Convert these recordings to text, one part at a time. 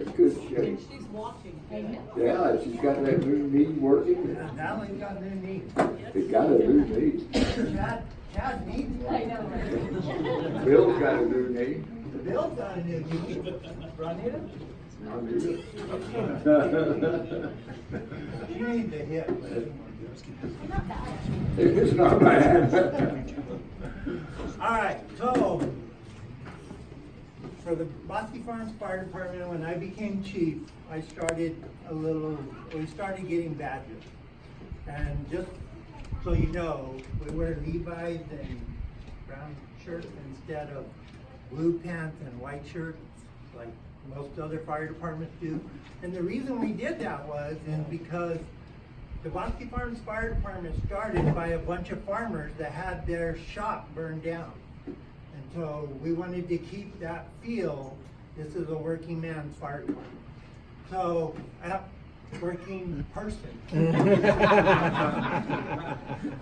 good shape. She's watching. Yeah, she's got that new knee working. Natalie's got new knee. It got a new knee. Chad needs one. I know, right? Bill's got a new knee. Bill's got a new knee. Ronita? She needs a hip. It's not bad. All right, so for the Bosque Farms Fire Department, when I became chief, we started getting badges. And just so you know, we wear Levi's and brown shirts instead of blue pants and white shirts like most other fire departments do. And the reason we did that was because the Bosque Farms Fire Department started by a bunch of farmers that had their shop burned down. And so we wanted to keep that feel, this is a working man's fire department. So, working person.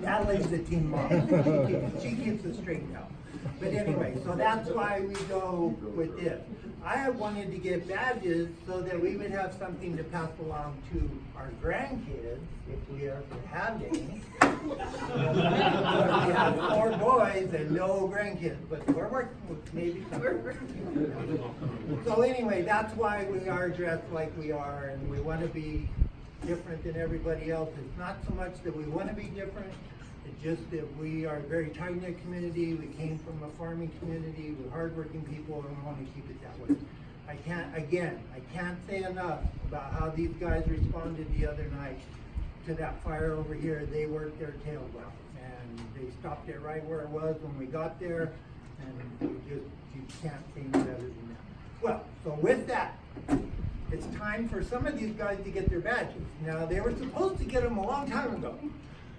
Natalie's the team mom. She keeps it straightened out. But anyway, so that's why we go with this. I wanted to get badges so that we would have something to pass along to our grandkids, if we ever had any. We have 4 boys and no grandkids, but we're working with maybe some. So anyway, that's why we are dressed like we are, and we want to be different than everybody else. It's not so much that we want to be different, it's just that we are a very tight-knit community. We came from a farming community with hardworking people, and we want to keep it that way. I can't say enough about how these guys responded the other night to that fire over here. They worked their tails off, and they stopped it right where it was when we got there, and you can't say any better than that. Well, so with that, it's time for some of these guys to get their badges. Now, they were supposed to get them a long time ago,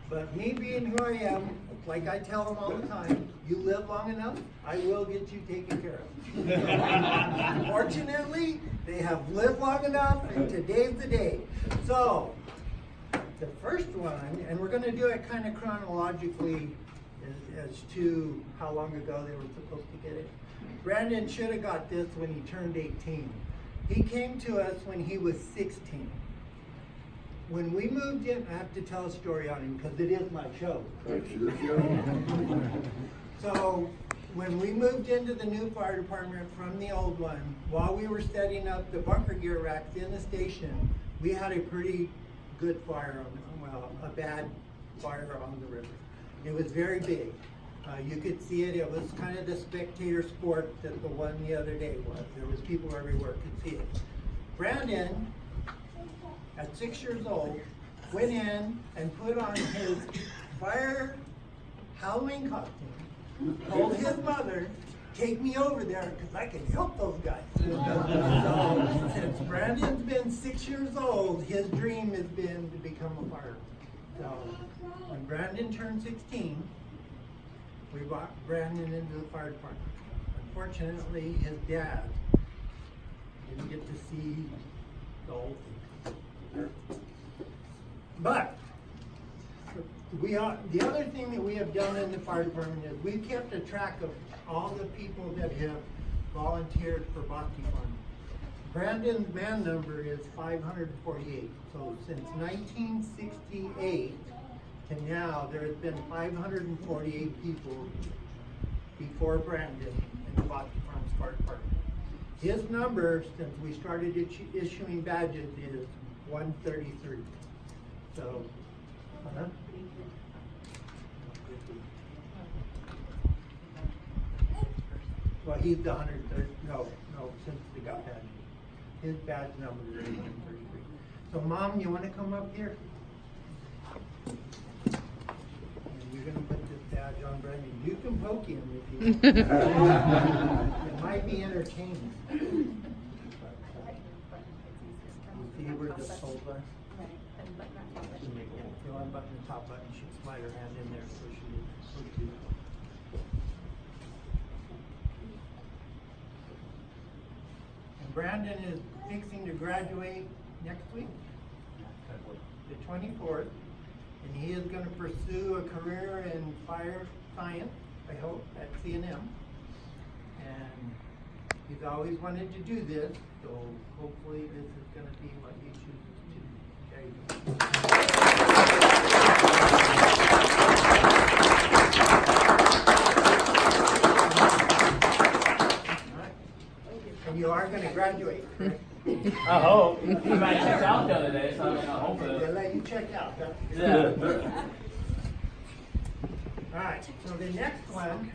but me being who I am, like I tell them all the time, you live long enough, I will get you taken care of. Fortunately, they have lived long enough, and today's the day. So, the first one, and we're going to do it kind of chronologically as to how long ago they were supposed to get it. Brandon should have got this when he turned 18. He came to us when he was 16. When we moved in, I have to tell a story on him because it is my show. So when we moved into the new fire department from the old one, while we were setting up the bunker gear racks in the station, we had a pretty good fire, a bad fire on the river. It was very big. You could see it. It was kind of the spectator sport that the one the other day was. There was people everywhere could see it. Brandon, at 6 years old, went in and put on his fire Halloween costume, told his mother, take me over there because I can help those guys. So, since Brandon's been 6 years old, his dream has been to become a fireman. So when Brandon turned 16, we brought Brandon into the fire department. Unfortunately, his dad didn't get to see the whole thing. But the other thing that we have done in the fire department is we've kept a track of all the people that have volunteered for Bosque Farm. Brandon's man number is 548. So since 1968 to now, there has been 548 people before Brandon in the Bosque Farms Fire Department. His number, since we started issuing badges, is 133. So, well, he's the 130. No, since we got badges. His badge number is 133. So, Mom, you want to come up here? You're going to put this badge on Brandon. You can poke him if you want. It might be entertaining. You see where the pole button? If you unbutton the top button, she can slide her hand in there so she can do that. And Brandon is fixing to graduate next week, the 24th. And he is going to pursue a career in fire science, I hope, at C&M. And He's always wanted to do this, so hopefully this is gonna be what he chooses to do. There you go. And you are gonna graduate, correct? I hope. I checked out the other day, so I hope They'll let you check out, huh? Yeah. All right, so the next one